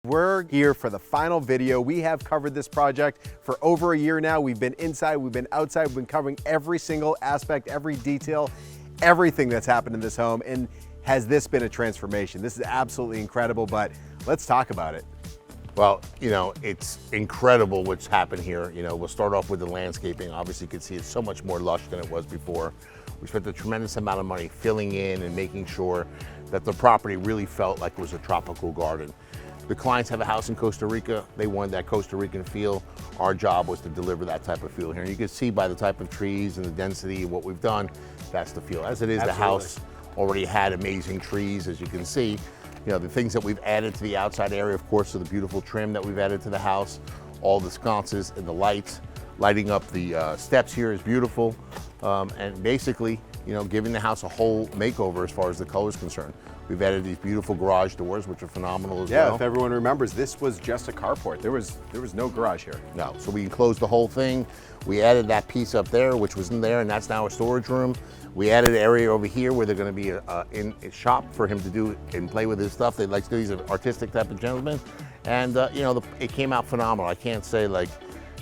We're here for the final video. We have covered this project for over a year now. We've been inside, we've been outside, we've been covering every single aspect, every detail, everything that's happened in this home. And has this been a transformation? This is absolutely incredible, but let's talk about it. Well, you know, it's incredible what's happened here. You know, we'll start off with the landscaping. Obviously, you can see it's so much more lush than it was before. We spent a tremendous amount of money filling in and making sure that the property really felt like it was a tropical garden. The clients have a house in Costa Rica. They wanted that Costa Rican feel. Our job was to deliver that type of feel here. And you can see by the type of trees and the density of what we've done, that's the feel. As it is, Absolutely. The house already had amazing trees, as you can see. You know, the things that we've added to the outside area, of course, are the beautiful trim that we've added to the house, all the sconces and the lights. Lighting up the steps here is beautiful. And basically, you know, giving the house a whole makeover as far as the color is concerned. We've added these beautiful garage doors, which are phenomenal as well. Yeah, if everyone remembers, this was just a carport. There was no garage here. No, so we enclosed the whole thing. We added that piece up there, which wasn't there, and that's now a storage room. We added an area over here where they're going to be in a shop for him to do and play with his stuff. They like to do, he's an artistic type of gentleman. And, you know, it came out phenomenal. I can't say, like,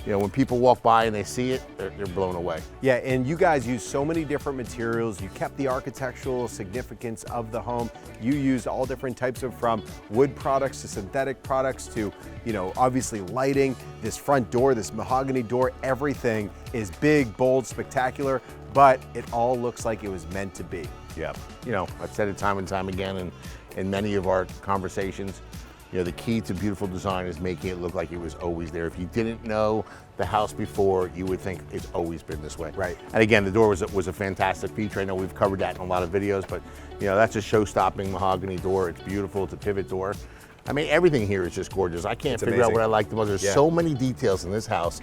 you know, when people walk by and they see it, they're blown away. Yeah, and you guys use so many different materials. You kept the architectural significance of the home. You used all different types of, from wood products to synthetic products to, you know, obviously lighting. This front door, this mahogany door, everything is big, bold, spectacular, but it all looks like it was meant to be. Yeah, you know, I've said it time and time again in many of our conversations. You know, the key to beautiful design is making it look like it was always there. If you didn't know the house before, you would think it's always been this way. Right. And again, the door was a fantastic feature. I know we've covered that in a lot of videos, but you know, that's a show-stopping mahogany door. It's beautiful. It's a pivot door. I mean, everything here is just gorgeous. I can't figure out what I like the most. There's so many details in this house.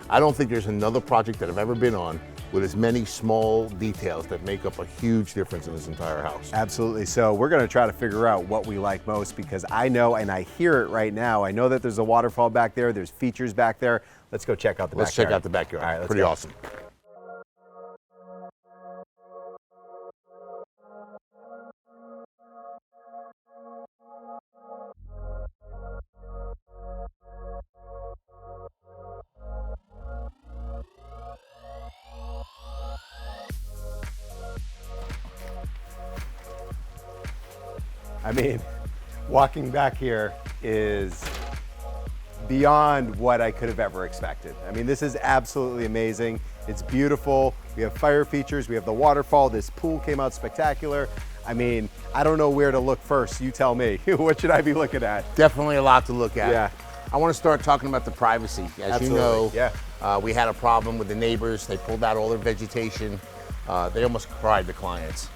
I don't think there's another project that I've ever been on with as many small details that make up a huge difference in this entire house. Absolutely. So we're going to try to figure out what we like most, because I know, and I hear it right now, I know that there's a waterfall back there, there's features back there. Let's go check out the backyard. Let's check out the backyard. All right, let's Pretty go. awesome. I mean, walking back here is beyond what I could have ever expected. I mean, this is absolutely amazing. It's beautiful. We have fire features. We have the waterfall. This pool came out spectacular. I mean, I don't know where to look first. You tell me. What should I be looking at? Definitely a lot to look at. Yeah. I want to start talking about the privacy. As Absolutely. you know, we had a problem with the neighbors. They pulled out all their vegetation. They almost cried, the clients.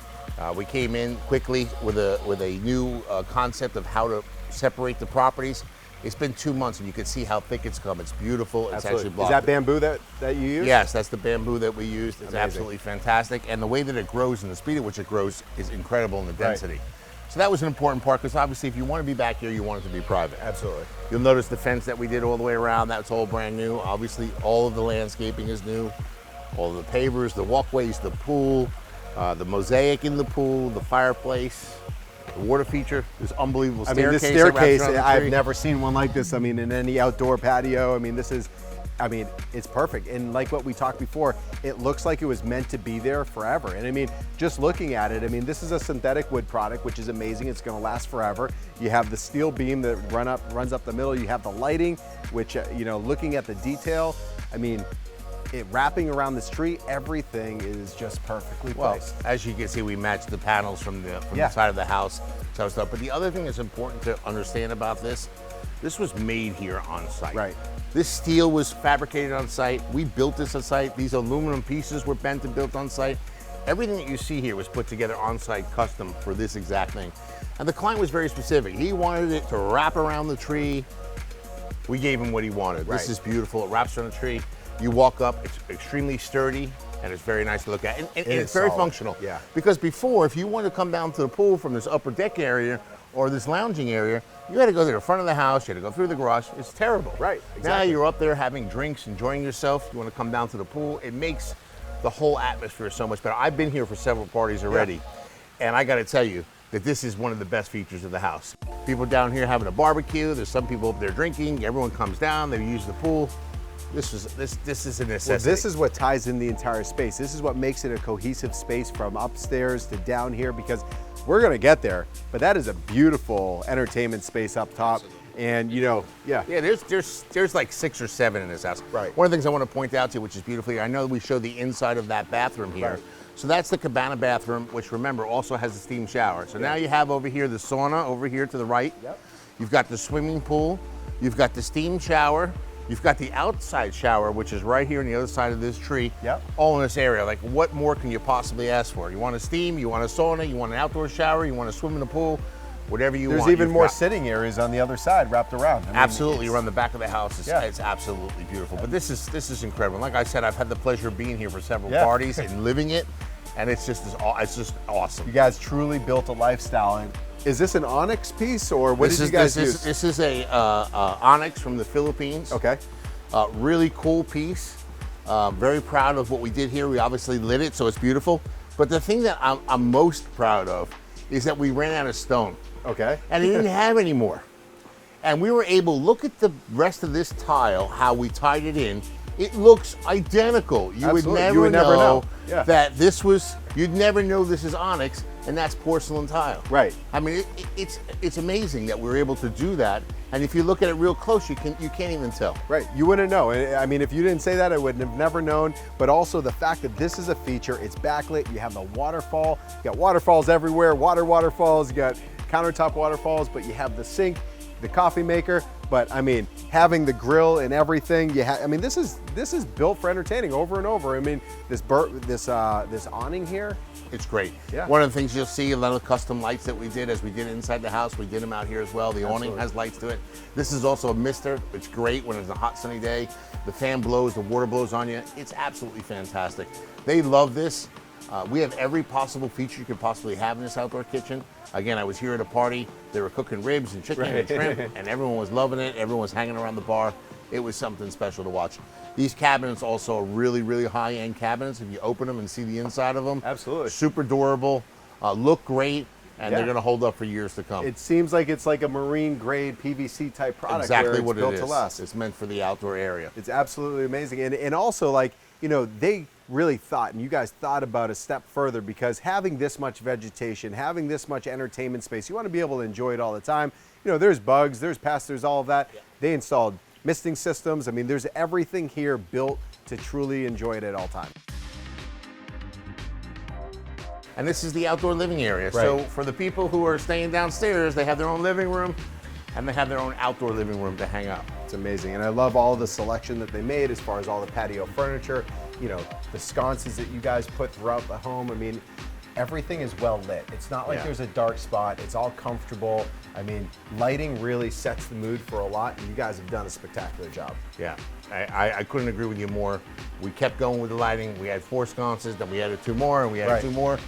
We came in quickly with a new concept of how to separate the properties. It's been 2 months and you can see how thick it's come. It's beautiful. It's Absolutely. actually blocked. Is that bamboo that you use? Yes, that's the bamboo that we used. It's Amazing. absolutely fantastic. And the way that it grows and the speed at which it grows is incredible in the density. Right. So that was an important part, because obviously if you want to be back here, you want it to be private. Absolutely. You'll notice the fence that we did all the way around, that's all brand new. Obviously all of the landscaping is new. All of the pavers, the walkways, the pool, the mosaic in the pool, the fireplace, the water feature, this unbelievable staircase. I mean, this that wraps staircase, around the I've tree. never seen one like this. I mean, in any outdoor patio. I mean, it's perfect. And like what we talked before, it looks like it was meant to be there forever. And I mean, just looking at it, I mean, this is a synthetic wood product, which is amazing. It's going to last forever. You have the steel beam that runs up the middle. You have the lighting, which, you know, looking at the detail, I mean, it wrapping around this tree, everything is just perfectly placed. Well, as you can see, we matched the panels from the side of the house. So stuff. But the other thing that's important to understand about this was made here on site. Right. This steel was fabricated on site. We built this on site. These aluminum pieces were bent and built on site. Everything that you see here was put together on site, custom for this exact thing. And the client was very specific. He wanted it to wrap around the tree. We gave him what he wanted. Right. This is beautiful. It wraps around the tree. You walk up, it's extremely sturdy, and it's very nice to look at. And it's very solid. functional. Yeah. Because before, if you wanted to come down to the pool from this upper deck area or this lounging area, you had to go to the front of the house, you had to go through the garage. It's terrible. Right, Now exactly. you're up there having drinks, enjoying yourself. You want to come down to the pool. It makes the whole atmosphere so much better. I've been here for several parties already, and I got to tell you, that this is one of the best features of the house. People down here having a barbecue, there's some people up there drinking, everyone comes down, they use the pool. This is a necessity. Well, this is what ties in the entire space. This is what makes it a cohesive space from upstairs to down here, because we're gonna get there, but that is a beautiful entertainment space up top. And yeah. Yeah, there's like 6 or 7 in this house. Right. One of the things I want to point out to you, which is beautifully, I know we showed the inside of that bathroom here. Right. So that's the Cabana Bathroom, which remember also has a steam shower. So now you have over here the sauna over here to the right. Yep. You've got the swimming pool. You've got the steam shower. You've got the outside shower, which is right here on the other side of this tree. Yep. All in this area. Like, what more can you possibly ask for? You want a steam, you want a sauna, you want an outdoor shower, you want to swim in the pool, whatever you want. There's even you've more got. sitting areas on the other side wrapped around. I mean, Absolutely, around the back of the house, it's, Yeah. it's absolutely beautiful. But this is incredible. Like I said, I've had the pleasure of being here for several Yeah. parties and living it, and it's just awesome. You guys truly built a lifestyle. And is this an onyx piece, or what did you guys use? This is a onyx from the Philippines. Okay. Really cool piece. Very proud of what we did here. We obviously lit it, so it's beautiful. But the thing that I'm most proud of is that we ran out of stone. Okay. And they didn't have any more. And we were able, look at the rest of this tile, how we tied it in. It looks identical. You would Absolutely. never know Yeah. that this was, you'd never know this is onyx, and that's porcelain tile. Right. I mean, it's amazing that we're able to do that. And if you look at it real close, you can't even tell. Right, you wouldn't know. I mean, if you didn't say that, I would have never known. But also the fact that this is a feature, it's backlit, you have the waterfall, you got waterfalls everywhere, waterfalls, you got countertop waterfalls, but you have the sink, the coffee maker. But I mean, having the grill and everything, I mean, this is built for entertaining over and over. I mean, this awning here, it's great. Yeah. One of the things you'll see, a lot of custom lights that we did as we did inside the house, we did them out here as well. The awning has lights to it. This is also a mister. It's great when it's a hot sunny day. The fan blows, the water blows on you. It's absolutely fantastic. They love this. We have every possible feature you could possibly have in this outdoor kitchen. Again, I was here at a party. They were cooking ribs and chicken and shrimp, and everyone was loving it. Everyone was hanging around the bar. It was something special to watch. These cabinets also are really, really high-end cabinets. If you open them and see the inside of them, Absolutely. super durable, look great, and Yeah. they're going to hold up for years to come. it seems like it's like a marine grade PVC type product. Exactly where it's what built it is. to last. It's meant for the outdoor area. It's absolutely amazing. And also, like, they really thought, and you guys thought about a step further, because having this much vegetation, having this much entertainment space, you want to be able to enjoy it all the time. There's bugs, there's pests, there's all of that. Yeah. They installed misting systems. I mean, there's everything here built to truly enjoy it at all times. And this is the outdoor living area. Right. So for the people who are staying downstairs, they have their own living room, and they have their own outdoor living room to hang out. It's amazing. And I love all the selection that they made as far as all the patio furniture, the sconces that you guys put throughout the home. I mean, everything is well lit. It's not like there's a dark spot. It's all comfortable. I mean, lighting really sets the mood for a lot, and you guys have done a spectacular job. Yeah, I couldn't agree with you more. We kept going with the lighting. We had 4 sconces, then we added 2 more, and we added 2 more.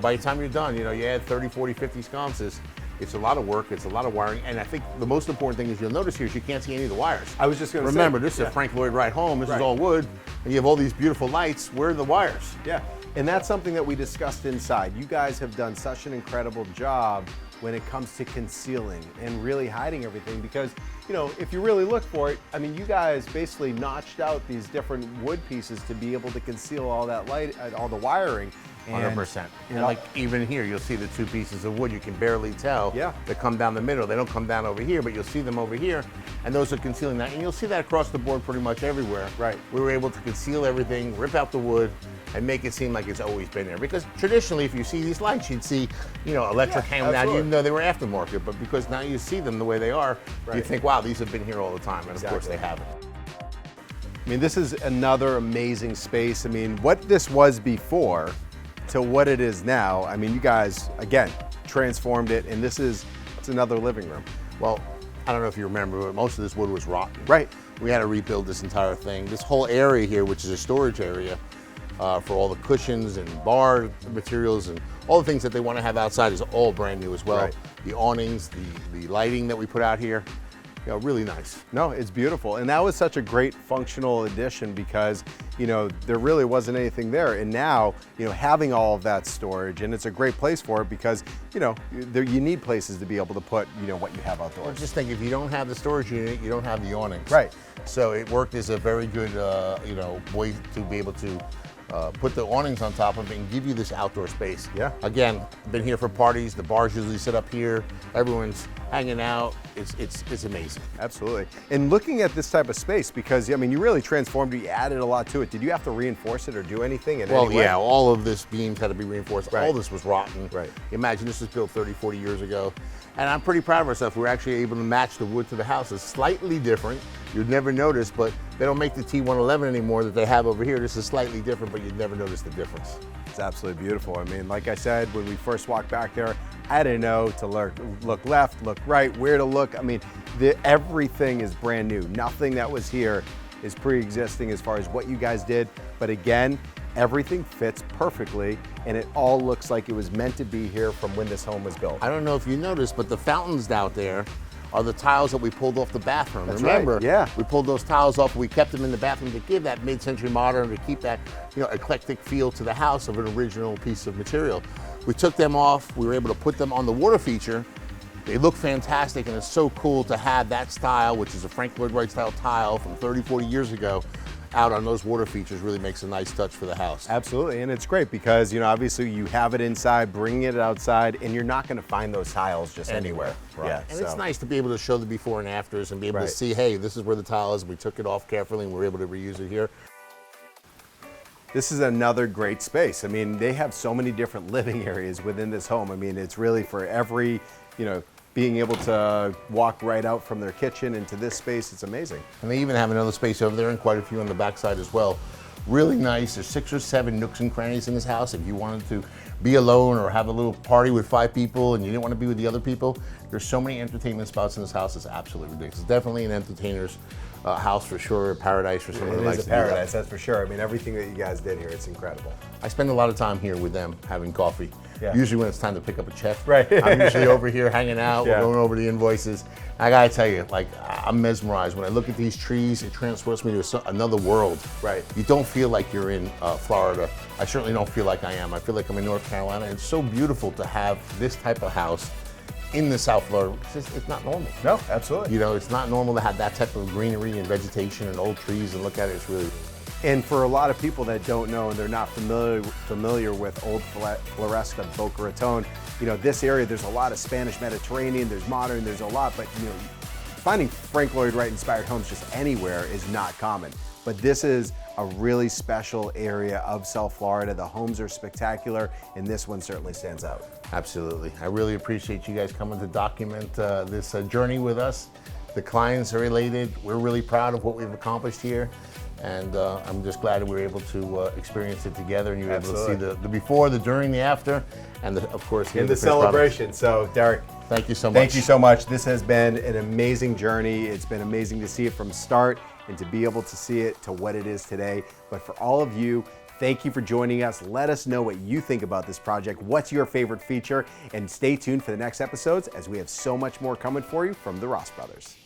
By the time you're done, you add 30, 40, 50 sconces. It's a lot of work, it's a lot of wiring, and I think the most important thing is you'll notice here is you can't see any of the wires. I was just going to say. Remember, this is a Frank Lloyd Wright home, this is all wood, and you have all these beautiful lights. Where are the wires? Yeah, and that's something that we discussed inside. You guys have done such an incredible job when it comes to concealing and really hiding everything, because if you really look for it, I mean, you guys basically notched out these different wood pieces to be able to conceal all that light, all the wiring. 100%. And like even here, you'll see the 2 pieces of wood. You can barely tell. Yeah. They come down the middle. They don't come down over here, but you'll see them over here. And those are concealing that. And you'll see that across the board pretty much everywhere. Right. We were able to conceal everything, rip out the wood, and make it seem like it's always been there. Because traditionally, if you see these lights, you'd see, electric hanging down. You know they were aftermarket. But because now you see them the way they are, you think, wow, these have been here all the time. And of course they haven't. I mean, this is another amazing space. I mean, what this was before to what it is now, I mean, you guys, again, transformed it, and it's another living room. Well, I don't know if you remember, but most of this wood was rotten. Right. We had to rebuild this entire thing. This whole area here, which is a storage area for all the cushions and bar materials and all the things that they want to have outside, is all brand new as well. Right. The awnings, the lighting that we put out here, really nice. No, it's beautiful. And that was such a great functional addition because, there really wasn't anything there. And now, having all of that storage, and it's a great place for it because, you need places to be able to put, what you have outdoors. Well, just think, if you don't have the storage unit, you don't have the awnings. Right. So it worked as a very good, way to be able to put the awnings on top of it and give you this outdoor space. Yeah. Again, been here for parties. The bars usually sit up here. Everyone's hanging out. It's amazing. Absolutely. And looking at this type of space, because you really transformed it, you added a lot to it. Did you have to reinforce it or do anything in any way? Yeah, all of this beams had to be reinforced. Right. All this was rotten. Right. Imagine this was built 30, 40 years ago. And I'm pretty proud of ourselves. We're actually able to match the wood to the house. It's slightly different. You'd never notice, but they don't make the T111 anymore that they have over here. This is slightly different, but you'd never notice the difference. It's absolutely beautiful. I mean, like I said, when we first walked back there, I didn't know to look left, look right, where to look. I mean, everything is brand new. Nothing that was here is pre-existing as far as what you guys did. But again, everything fits perfectly, and it all looks like it was meant to be here from when this home was built. I don't know if you noticed, but the fountains out there are the tiles that we pulled off the bathroom. That's Remember, right, yeah. We pulled those tiles off, we kept them in the bathroom to give that mid-century modern, to keep that eclectic feel to the house of an original piece of material. We took them off, we were able to put them on the water feature. They look fantastic, and it's so cool to have that style, which is a Frank Lloyd Wright style tile from 30, 40 years ago, out on those water features. Really makes a nice touch for the house. Absolutely, and it's great because obviously you have it inside, bringing it outside, and you're not going to find those tiles just anywhere. Right. Yeah, and it's nice to be able to show the before and afters and be able Right. to see, hey, this is where the tile is. We took it off carefully and we're able to reuse it here. This is another great space. I mean, they have so many different living areas within this home. I mean, it's really for every, being able to walk right out from their kitchen into this space. It's amazing. And they even have another space over there and quite a few on the backside as well. Really nice. There's 6 or 7 nooks and crannies in this house. If you wanted to be alone or have a little party with 5 people and you didn't want to be with the other people, there's so many entertainment spots in this house. It's absolutely ridiculous. It's definitely an entertainer's house for sure, a paradise for someone who likes It is to a do that. paradise, that's for sure. I mean, everything that you guys did here, it's incredible. I spend a lot of time here with them having coffee. Yeah. Usually when it's time to pick up a check. Right. I'm usually over here hanging out. Yeah. We're going over the invoices. I gotta tell you, I'm mesmerized. When I look at these trees, it transports me to another world. Right. You don't feel like you're in Florida. I certainly don't feel like I am. I feel like I'm in North Carolina. It's so beautiful to have this type of house in the South Florida. It's not normal. No, absolutely. It's not normal to have that type of greenery and vegetation and old trees and look at it. It's really. And for a lot of people that don't know and they're not familiar with Old Floresta, Boca Raton, this area, there's a lot of Spanish Mediterranean, there's modern, there's a lot, but finding Frank Lloyd Wright-inspired homes just anywhere is not common. But this is a really special area of South Florida. The homes are spectacular, and this one certainly stands out. Absolutely. I really appreciate you guys coming to document this journey with us. The clients are related. We're really proud of what we've accomplished here. And I'm just glad that we were able to experience it together, and you were able to see the before, the during, the after, and of course, in the celebration. So, Derek, thank you so much. Thank you so much. This has been an amazing journey. It's been amazing to see it from start and to be able to see it to what it is today. But for all of you, thank you for joining us. Let us know what you think about this project. What's your favorite feature? And stay tuned for the next episodes as we have so much more coming for you from the Ross Brothers.